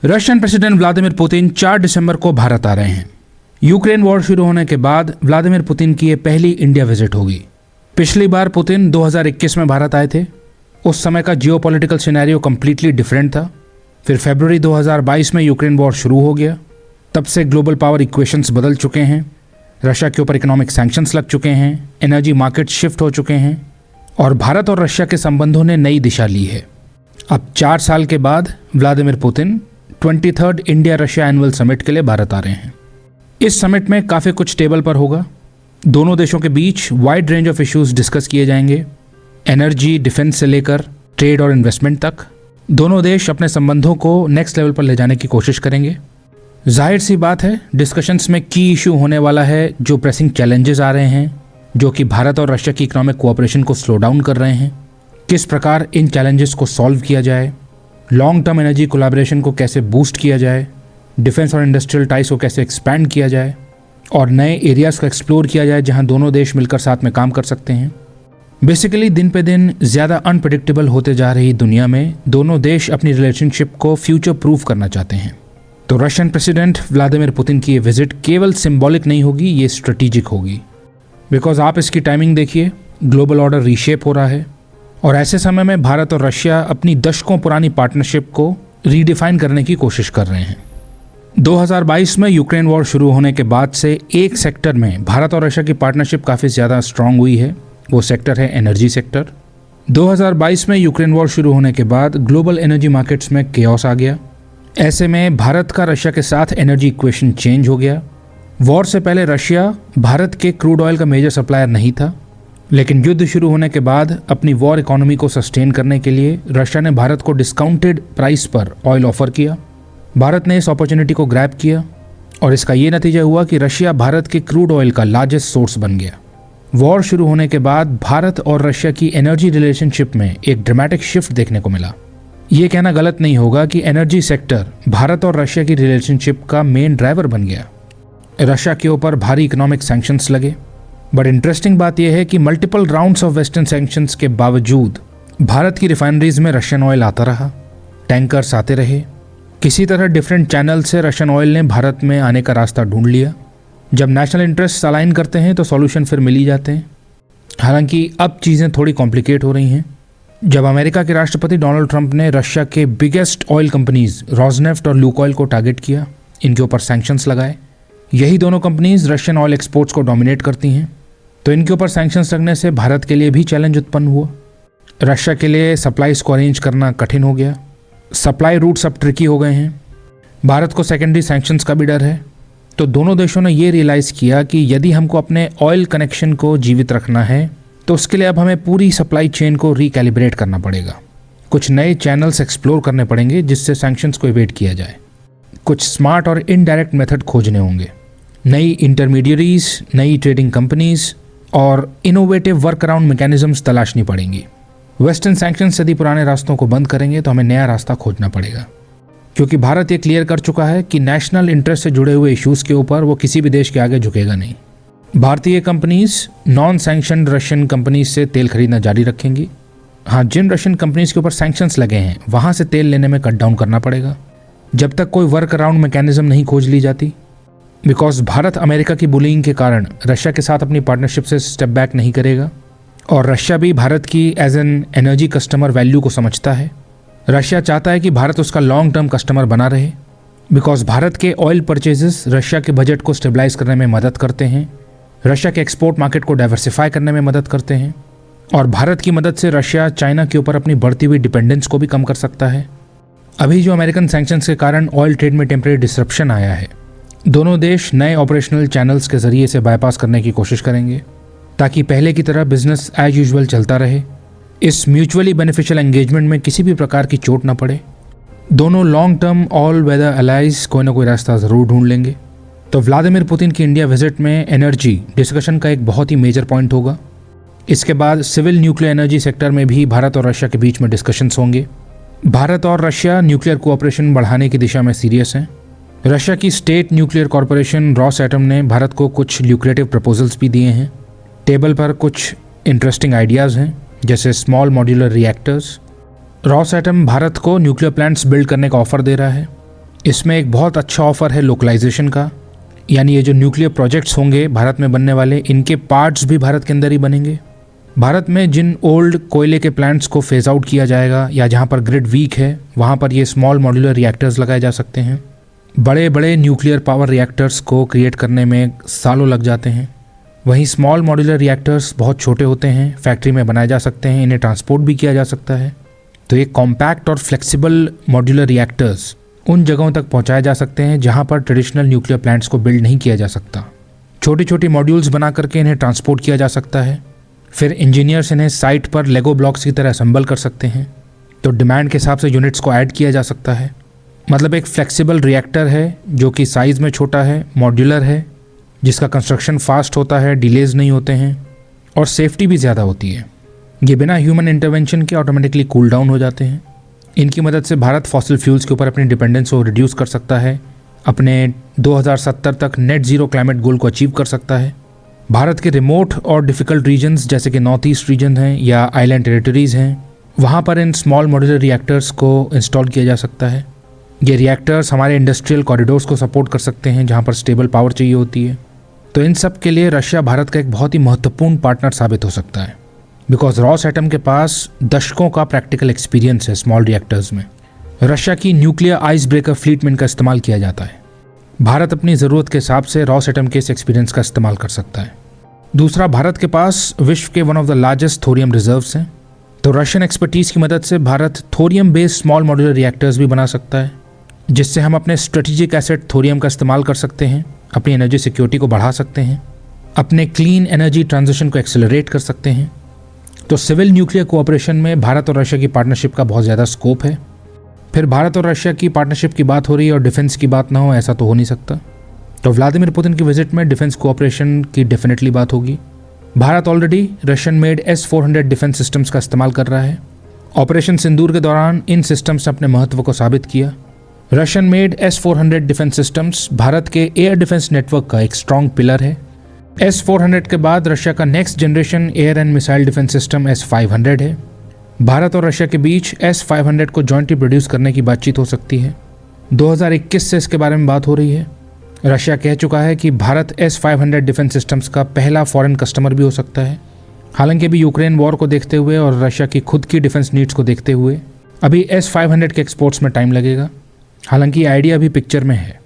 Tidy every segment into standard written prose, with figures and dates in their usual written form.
Russian president Vladimir Putin 4 दिसंबर को भारत आ रहे हैं। यूक्रेन वॉर शुरू होने के बाद व्लादिमीर पुतिन की ये पहली इंडिया विजिट होगी। पिछली बार पुतिन 2021 में भारत आए थे। उस समय का जियोपॉलिटिकल सिनेरियो कम्प्लीटली डिफरेंट था। फिर फरवरी 2022 में यूक्रेन वॉर शुरू हो गया। तब से ग्लोबल पावर इक्वेशंस बदल चुके हैं। रशिया के ऊपर इकोनॉमिक सैंक्शंस लग चुके हैं, एनर्जी मार्केट शिफ्ट हो चुके हैं और भारत और रशिया के संबंधों ने नई दिशा ली है। अब 4 साल के बाद Vladimir Putin 23rd India Russia annual summit के लिए भारत आ रहे हैं। इस समिट में काफ़ी कुछ टेबल पर होगा। दोनों देशों के बीच wide range of issues discuss किए जाएंगे। एनर्जी, डिफेंस से लेकर ट्रेड और इन्वेस्टमेंट तक दोनों देश अपने संबंधों को नेक्स्ट लेवल पर ले जाने की कोशिश करेंगे। जाहिर सी बात है, डिस्कशंस में की इशू होने वाला है जो प्रेसिंग चैलेंजेस आ रहे हैं, जो कि भारत और रशिया की इकोनॉमिक कोऑपरेशन को स्लो डाउन कर रहे हैं। किस प्रकार इन चैलेंजेस को सॉल्व किया जाए, लॉन्ग टर्म एनर्जी कोलैबोरेशन को कैसे बूस्ट किया जाए, डिफेंस और इंडस्ट्रियल टाइज को कैसे एक्सपैंड किया जाए और नए एरियाज़ को एक्सप्लोर किया जाए जहां दोनों देश मिलकर साथ में काम कर सकते हैं। बेसिकली दिन पे दिन ज़्यादा अनप्रेडिक्टेबल होते जा रही दुनिया में दोनों देश अपनी रिलेशनशिप को फ्यूचर प्रूफ करना चाहते हैं। तो रशियन प्रेसिडेंट व्लादिमीर पुतिन की ये विजिट केवल सिंबॉलिक नहीं होगी, ये स्ट्रेटेजिक होगी। बिकॉज आप इसकी टाइमिंग देखिए, ग्लोबल ऑर्डर रीशेप हो रहा है और ऐसे समय में भारत और रशिया अपनी दशकों पुरानी पार्टनरशिप को रीडिफाइन करने की कोशिश कर रहे हैं। 2022 में यूक्रेन वॉर शुरू होने के बाद से एक सेक्टर में भारत और रशिया की पार्टनरशिप काफ़ी ज़्यादा स्ट्रांग हुई है। वो सेक्टर है एनर्जी सेक्टर। 2022 में यूक्रेन वॉर शुरू होने के बाद ग्लोबल एनर्जी मार्केट्स में केओस आ गया। ऐसे में भारत का रशिया के साथ एनर्जी इक्वेशन चेंज हो गया। वॉर से पहले रशिया भारत के क्रूड ऑयल का मेजर सप्लायर नहीं था, लेकिन युद्ध शुरू होने के बाद अपनी वॉर इकोनॉमी को सस्टेन करने के लिए रशिया ने भारत को डिस्काउंटेड प्राइस पर ऑयल ऑफर किया। भारत ने इस अपॉर्चुनिटी को ग्रैब किया और इसका ये नतीजा हुआ कि रशिया भारत के क्रूड ऑयल का लार्जेस्ट सोर्स बन गया। वॉर शुरू होने के बाद भारत और रशिया की एनर्जी रिलेशनशिप में एक ड्रामेटिक शिफ्ट देखने को मिला। ये कहना गलत नहीं होगा कि एनर्जी सेक्टर भारत और रशिया की रिलेशनशिप का मेन ड्राइवर बन गया। रशिया के ऊपर भारी इकोनॉमिक सैंक्शंस लगे। बट इंटरेस्टिंग बात यह है कि multiple rounds of western sanctions के बावजूद भारत की रिफाइनरीज में रशियन ऑयल आता रहा, टैंकर्स आते रहे। किसी तरह डिफरेंट चैनल से रशियन ऑयल ने भारत में आने का रास्ता ढूंढ लिया। जब नेशनल इंटरेस्ट अलाइन करते हैं तो सॉल्यूशन फिर मिल ही जाते हैं। हालांकि अब चीज़ें थोड़ी कॉम्प्लिकेट हो रही हैं। जब अमेरिका के राष्ट्रपति डोनाल्ड ट्रंप ने रशिया के बिगेस्ट ऑयल कंपनीज रोजनेफ्ट और लुकोइल को टारगेट किया, इनके ऊपर सैंक्शंस लगाए। यही दोनों कंपनीज रशियन ऑयल एक्सपोर्ट्स को डोमिनेट करती हैं, तो इनके ऊपर सैंक्शंस लगने से भारत के लिए भी चैलेंज उत्पन्न हुआ। रशिया के लिए सप्लाईज को अरेंज करना कठिन हो गया। सप्लाई रूट्स अब ट्रिकी हो गए हैं। भारत को सेकेंडरी सैंक्शंस का भी डर है। तो दोनों देशों ने ये रियलाइज़ किया कि यदि हमको अपने ऑयल कनेक्शन को जीवित रखना है तो उसके लिए अब हमें पूरी सप्लाई चेन को रिकैलिब्रेट करना पड़ेगा। कुछ नए चैनल्स एक्सप्लोर करने पड़ेंगे जिससे सैंक्शंस को इवेट किया जाए। कुछ स्मार्ट और इनडायरेक्ट मेथड खोजने होंगे। नई इंटरमीडियरीज, नई ट्रेडिंग कंपनीज और इनोवेटिव वर्क अराउंड मैकेनिज्म्स तलाशनी पड़ेंगी। वेस्टर्न सैंक्शंस यदि पुराने रास्तों को बंद करेंगे तो हमें नया रास्ता खोजना पड़ेगा, क्योंकि भारत ये क्लियर कर चुका है कि नेशनल इंटरेस्ट से जुड़े हुए इश्यूज़ के ऊपर वो किसी भी देश के आगे झुकेगा नहीं। भारतीय companies non sanctioned Russian companies से तेल खरीदना जारी रखेंगी। हाँ, जिन रशियन कंपनीज के ऊपर सैंक्शंस लगे हैं वहाँ से तेल लेने में कट डाउन करना पड़ेगा जब तक कोई वर्क अराउंड मैकेनिज्म नहीं खोज ली जाती। बिकॉज भारत अमेरिका की बुलिंग के कारण रशिया के साथ अपनी पार्टनरशिप से स्टेप बैक नहीं करेगा और रशिया भी भारत की as an energy customer value को समझता है। रशिया चाहता है कि भारत उसका लॉन्ग टर्म कस्टमर बना रहे, बिकॉज भारत के ऑयल परचेजेस रशिया के बजट को स्टेबलाइज करने में मदद करते हैं, रशिया के एक्सपोर्ट मार्केट को डाइवर्सिफाई करने में मदद करते हैं और भारत की मदद से रशिया चाइना के ऊपर अपनी बढ़ती हुई डिपेंडेंस को भी कम कर सकता है। अभी जो अमेरिकन सैंक्शंस के कारण ऑयल ट्रेड में टेम्परेरी डिसरप्शन आया है, दोनों देश नए ऑपरेशनल चैनल्स के जरिए से बाईपास करने की कोशिश करेंगे ताकि पहले की तरह बिजनेस एज यूजुअल चलता रहे। इस म्यूचुअली बेनिफिशियल एंगेजमेंट में किसी भी प्रकार की चोट न पड़े। दोनों long term all weather allies कोई ना कोई रास्ता ज़रूर ढूंढ लेंगे। तो व्लादिमीर पुतिन की इंडिया विजिट में एनर्जी डिस्कशन का एक बहुत ही मेजर पॉइंट होगा। इसके बाद सिविल न्यूक्लियर एनर्जी सेक्टर में भी भारत और रशिया के बीच में डिस्कशंस होंगे। भारत और रशिया न्यूक्लियर कोऑपरेशन बढ़ाने की दिशा में सीरियस हैं। रशिया की स्टेट न्यूक्लियर कॉरपोरेशन रॉसएटम ने भारत को कुछ ल्यूक्रेटिव प्रपोजल्स भी दिए हैं। टेबल पर कुछ इंटरेस्टिंग आइडियाज़ हैं, जैसे स्मॉल मॉड्यूलर रिएक्टर्स। रॉसएटम भारत को न्यूक्लियर प्लांट्स बिल्ड करने का ऑफर दे रहा है। इसमें एक बहुत अच्छा ऑफर है लोकलाइजेशन का, यानी ये जो न्यूक्लियर प्रोजेक्ट्स होंगे भारत में बनने वाले, इनके पार्ट्स भी भारत के अंदर ही बनेंगे। भारत में जिन ओल्ड कोयले के प्लांट्स को फेज आउट किया जाएगा या जहाँ पर ग्रिड वीक है, वहाँ पर ये स्मॉल मॉड्यूलर रिएक्टर्स लगाए जा सकते हैं। बड़े बड़े न्यूक्लियर पावर रिएक्टर्स को क्रिएट करने में सालों लग जाते हैं, वहीं स्मॉल मॉड्यूलर रिएक्टर्स बहुत छोटे होते हैं, फैक्ट्री में बनाए जा सकते हैं, इन्हें ट्रांसपोर्ट भी किया जा सकता है। तो ये कॉम्पैक्ट और फ्लेक्सिबल मॉड्यूलर रिएक्टर्स उन जगहों तक पहुंचाए जा सकते हैं जहां पर ट्रेडिशनल न्यूक्लियर प्लांट्स को बिल्ड नहीं किया जा सकता। छोटी छोटी मॉड्यूल्स बना करके इन्हें ट्रांसपोर्ट किया जा सकता है, फिर इंजीनियर्स इन्हें साइट पर लेगो ब्लॉक्स की तरह असेंबल कर सकते हैं। तो डिमांड के हिसाब से यूनिट्स को ऐड किया जा सकता है। मतलब एक फ्लेक्सिबल रिएक्टर है जो कि साइज़ में छोटा है, मॉड्यूलर है, जिसका कंस्ट्रक्शन फास्ट होता है, डिलेज नहीं होते हैं और सेफ्टी भी ज़्यादा होती है। ये बिना ह्यूमन इंटरवेंशन के ऑटोमेटिकली कूल डाउन हो जाते हैं। इनकी मदद से भारत फॉसिल फ्यूल्स के ऊपर अपनी डिपेंडेंस को रिड्यूस कर सकता है, अपने 2070 तक नेट ज़ीरो क्लाइमेट गोल को अचीव कर सकता है। भारत के रिमोट और डिफ़िकल्ट रीजन्स जैसे कि नॉर्थ ईस्ट रीजन हैं या आइलैंड टेरिटरीज़ हैं, वहाँ पर इन स्मॉल मॉड्यूलर रिएक्टर्स को इंस्टॉल किया जा सकता है। ये रिएक्टर्स हमारे इंडस्ट्रियल कॉरिडोर्स को सपोर्ट कर सकते हैं जहाँ पर स्टेबल पावर चाहिए होती है। तो इन सब के लिए रशिया भारत का एक बहुत ही महत्वपूर्ण पार्टनर साबित हो सकता है, बिकॉज रॉसएटम के पास दशकों का प्रैक्टिकल एक्सपीरियंस है स्मॉल रिएक्टर्स में। रशिया की न्यूक्लियर आइस ब्रेकर फ्लीट में इनका इस्तेमाल किया जाता है। भारत अपनी ज़रूरत के हिसाब से रॉसएटम के इस एक्सपीरियंस का इस्तेमाल कर सकता है। दूसरा, भारत के पास विश्व के one of the largest thorium reserves हैं। तो रशियन एक्सपर्टीज़ की मदद से Bharat thorium based small modular reactors भी बना सकता है, जिससे हम अपने स्ट्रेटेजिक एसेट थोरियम का इस्तेमाल कर सकते हैं, अपनी एनर्जी सिक्योरिटी को बढ़ा सकते हैं, अपने क्लीन एनर्जी ट्रांजिशन को एक्सेलरेट कर सकते हैं। तो सिविल न्यूक्लियर कोऑपरेशन में भारत और रशिया की पार्टनरशिप का बहुत ज़्यादा स्कोप है। फिर भारत और रशिया की पार्टनरशिप की बात हो रही है और डिफेंस की बात ना हो, ऐसा तो हो नहीं सकता। तो व्लादिमीर पुतिन की विजिट में डिफेंस कोऑपरेशन की डेफिनेटली बात होगी। Bharat already Russian made S-400 defence systems का इस्तेमाल कर रहा है। ऑपरेशन सिंदूर के दौरान इन सिस्टम्स ने अपने महत्व को साबित किया। Russian made S-400 defence systems Bharat के एयर डिफेंस नेटवर्क का एक स्ट्रॉन्ग पिलर है। S-400 के बाद रशिया का next generation air and missile defence system S-500 है। भारत और रशिया के बीच S-500 को जॉइंटली प्रोड्यूस करने की बातचीत हो सकती है। 2021 से इसके बारे में बात हो रही है। रशिया कह चुका है कि भारत S-500 डिफेंस सिस्टम्स का पहला फॉरेन कस्टमर भी हो सकता है। हालांकि अभी यूक्रेन वॉर को देखते हुए और रशिया की खुद की डिफेंस नीड्स को देखते हुए अभी S-500 के एक्सपोर्ट्स में टाइम लगेगा। हालांकि आइडिया अभी पिक्चर में है।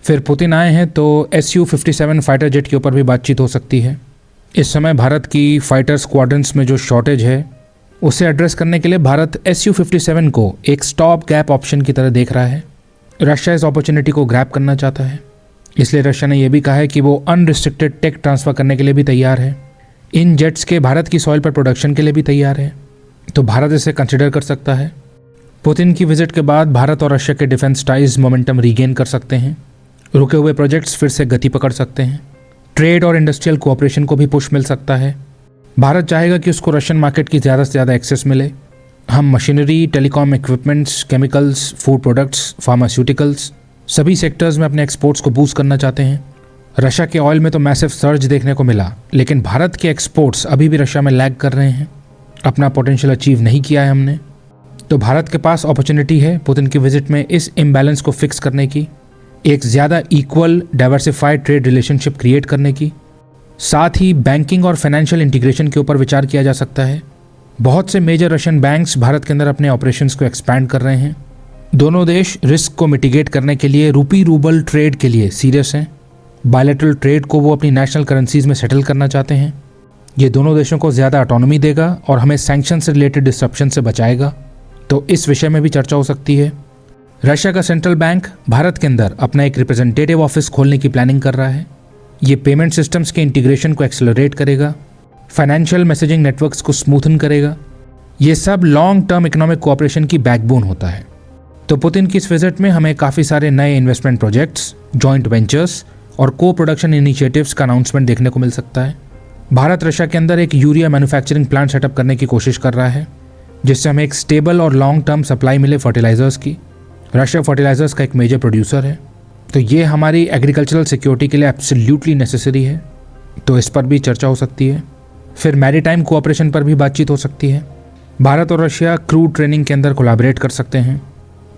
फिर पुतिन आए हैं तो Su-57 फाइटर जेट के ऊपर भी बातचीत हो सकती है। इस समय भारत की फाइटर स्क्वाड्रंस में जो शॉर्टेज है उसे एड्रेस करने के लिए भारत Su-57 को एक स्टॉप गैप ऑप्शन की तरह देख रहा है। रशिया इस अपॉर्चुनिटी को ग्रैब करना चाहता है, इसलिए रशिया ने यह भी कहा है कि वो अनरिस्ट्रिक्टेड टेक ट्रांसफ़र करने के लिए भी तैयार है। इन जेट्स के भारत की सॉइल पर प्रोडक्शन के लिए भी तैयार है, तो भारत इसे कंसिडर कर सकता है। पुतिन की विजिट के बाद भारत और रशिया के डिफेंस टाइज मोमेंटम रीगेन कर सकते हैं, रुके हुए प्रोजेक्ट्स फिर से गति पकड़ सकते हैं, ट्रेड और इंडस्ट्रियल कोऑपरेशन को भी पुश मिल सकता है। भारत चाहेगा कि उसको रशियन मार्केट की ज़्यादा से ज़्यादा एक्सेस मिले। हम machinery, telecom equipments, chemicals, food products, pharmaceuticals सभी सेक्टर्स में अपने एक्सपोर्ट्स को बूस्ट करना चाहते हैं। रशिया के ऑयल में तो मैसिव सर्ज देखने को मिला, लेकिन भारत के एक्सपोर्ट्स अभी भी रशिया में लैग कर रहे हैं। अपना पोटेंशियल अचीव नहीं किया है हमने। तो भारत के पास अपॉर्चुनिटी है पुतिन की विजिट में इस इम्बैलेंस को फिक्स करने की, एक ज़्यादा equal diversified trade relationship create करने की। साथ ही बैंकिंग और फाइनेंशियल इंटीग्रेशन के ऊपर विचार किया जा सकता है। बहुत से मेजर रशियन बैंक्स भारत के अंदर अपने ऑपरेशंस को एक्सपैंड कर रहे हैं। दोनों देश रिस्क को मिटिगेट करने के लिए रूपी रूबल ट्रेड के लिए सीरियस हैं। बायलैटरल ट्रेड को वो अपनी नेशनल करेंसीज में सेटल करना चाहते हैं। ये दोनों देशों को ज़्यादा ऑटोनॉमी देगा और हमें सैंक्शन से रिलेटेड डिस्ट्रप्शन से बचाएगा। तो इस विषय में भी चर्चा हो सकती है। रशिया का सेंट्रल बैंक भारत के अंदर अपना एक रिप्रेजेंटेटिव ऑफिस खोलने की प्लानिंग कर रहा है। ये पेमेंट सिस्टम्स के इंटीग्रेशन को एक्सेलरेट करेगा, फाइनेंशियल मैसेजिंग नेटवर्क्स को स्मूथन करेगा। ये सब लॉन्ग टर्म इकोनॉमिक कोऑपरेशन की बैकबोन होता है। तो पुतिन की इस विजिट में हमें काफ़ी सारे नए इन्वेस्टमेंट प्रोजेक्ट्स, जॉइंट वेंचर्स और को प्रोडक्शन इनिशिएटिव्स का अनाउंसमेंट देखने को मिल सकता है। भारत रशिया के अंदर एक यूरिया मैन्युफैक्चरिंग प्लांट सेटअप करने की कोशिश कर रहा है, जिससे हमें एक स्टेबल और लॉन्ग टर्म सप्लाई मिले फर्टिलाइजर्स की। रशिया फर्टिलाइजर्स का एक मेजर प्रोड्यूसर है, तो ये हमारी एग्रीकल्चरल सिक्योरिटी के लिए एब्सोल्युटली नेसेसरी है। तो इस पर भी चर्चा हो सकती है। फिर मैरीटाइम कोऑपरेशन पर भी बातचीत हो सकती है। भारत और रशिया क्रू ट्रेनिंग के अंदर कोलैबोरेट कर सकते हैं,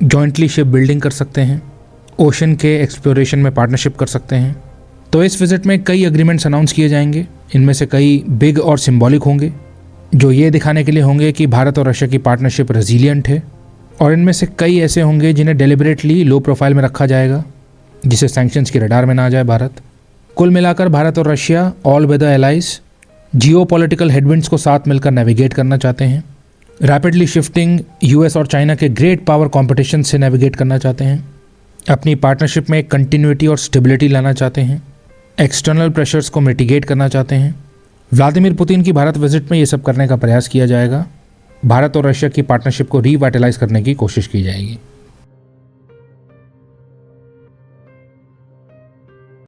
जॉइंटली शिप बिल्डिंग कर सकते हैं ओशन के एक्सप्लोरेशन में पार्टनरशिप कर सकते हैं। तो इस विजिट में कई एग्रीमेंट्स अनाउंस किए जाएंगे। इनमें से कई बिग और सिंबॉलिक होंगे, जो ये दिखाने के लिए होंगे कि भारत और रशिया की पार्टनरशिप रेजिलियंट है। और इनमें से कई ऐसे होंगे जिन्हें डेलिबरेटली लो प्रोफाइल में रखा जाएगा, जिसे सैंक्शंस की रडार में ना आ जाए भारत। कुल मिलाकर भारत और Russia all weather allies geopolitical headwinds को साथ मिलकर नेविगेट करना चाहते हैं। रैपिडली शिफ्टिंग यूएस और चाइना के ग्रेट पावर कॉम्पिटिशन से नेविगेट करना चाहते हैं। अपनी पार्टनरशिप में कंटिन्यूटी और स्टेबिलिटी लाना चाहते हैं। एक्सटर्नल प्रेशर्स को मिटिगेट करना चाहते हैं। व्लादिमीर पुतिन की भारत विजिट में ये सब करने का प्रयास किया जाएगा। भारत और रशिया की पार्टनरशिप को रीवाइटलाइज करने की कोशिश की जाएगी।